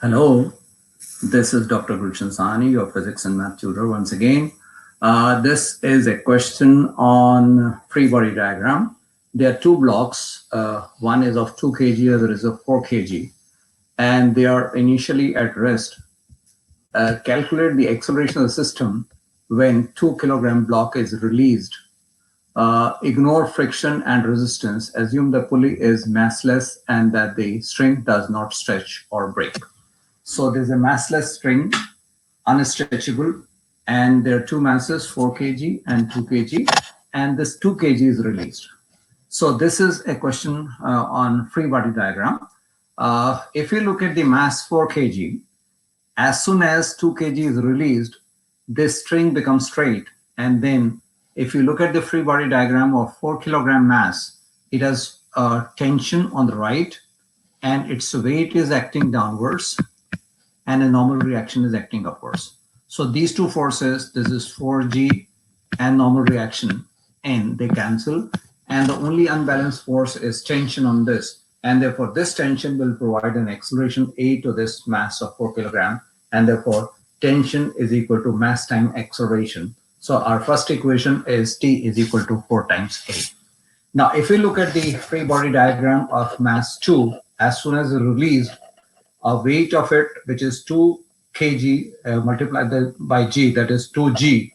Hello, this is Dr. Gulshan S, your physics and math tutor once again. This is a question on free body diagram. There are two blocks. One is of 2 kg, other is of 4 kg, and they are initially at rest. Calculate the acceleration of the system when 2 kg block is released. Ignore friction and resistance. Assume the pulley is massless and that the string does not stretch or break. So there's a massless string, unstretchable, and there are two masses, 4 kg and 2 kg, and this 2 kg is released. So this is a question on free body diagram. If you look at the mass 4 kg, as soon as 2 kg is released, this string becomes straight. And then if you look at the free body diagram of 4 kg mass, it has tension on the right, and its weight is acting downwards, and a normal reaction is acting upwards. So these two forces, this is 4g and normal reaction n, they cancel, and the only unbalanced force is tension on this, and therefore this tension will provide an acceleration a to this mass of 4 kg, and therefore tension is equal to mass time acceleration. So our first equation is T is equal to 4 times A. Now if we look at the free body diagram of mass 2, as soon as it's released, a weight of it, which is 2 kg multiplied by g, that is 2g,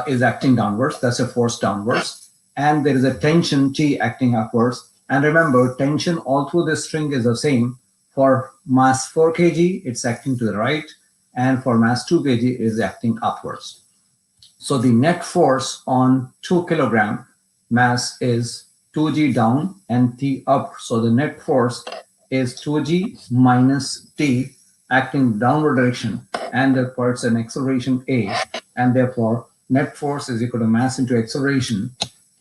is acting downwards. That's a force downwards. And there is a tension T acting upwards. And remember, tension all through this string is the same. For mass 4 kg, it's acting to the right. And for mass 2 kg, it is acting upwards. So the net force on 2 kg mass is 2g down and T up. So the net force is 2g minus T acting downward direction, and therefore it's an acceleration A, and therefore net force is equal to mass into acceleration,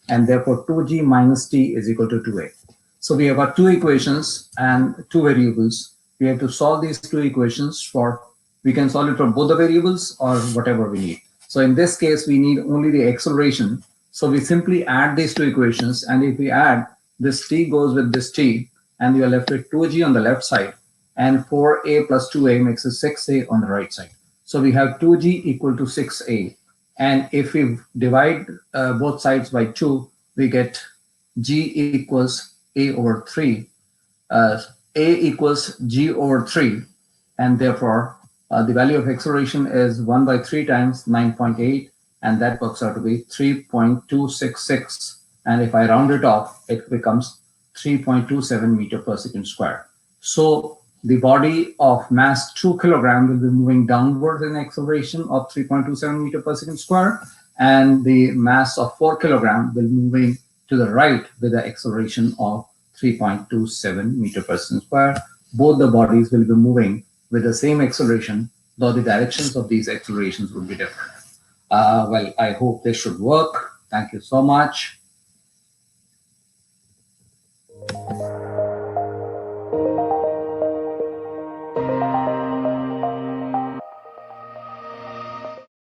and therefore 2g minus T is equal to 2A. So we have got two equations and two variables. We have to solve these two equations for, we can solve it for both the variables or whatever we need. So in this case, we need only the acceleration. So we simply add these two equations, and if we add, this T goes with this T, and you are left with 2g on the left side, and 4a plus 2a makes it 6a on the right side. So we have 2g equal to 6a. And if we divide both sides by 2, we get g equals a over 3. A equals g over 3. And therefore, the value of acceleration is 1 by 3 times 9.8. And that works out to be 3.266. And if I round it off, it becomes 3.27 meter per second square. So the body of mass 2 kg will be moving downward in acceleration of 3.27 meter per second square, and the mass of 4 kg will be moving to the right with the acceleration of 3.27 meter per second square. Both the bodies will be moving with the same acceleration, though the directions of these accelerations will be different. Well, I hope this should work. Thank you so much.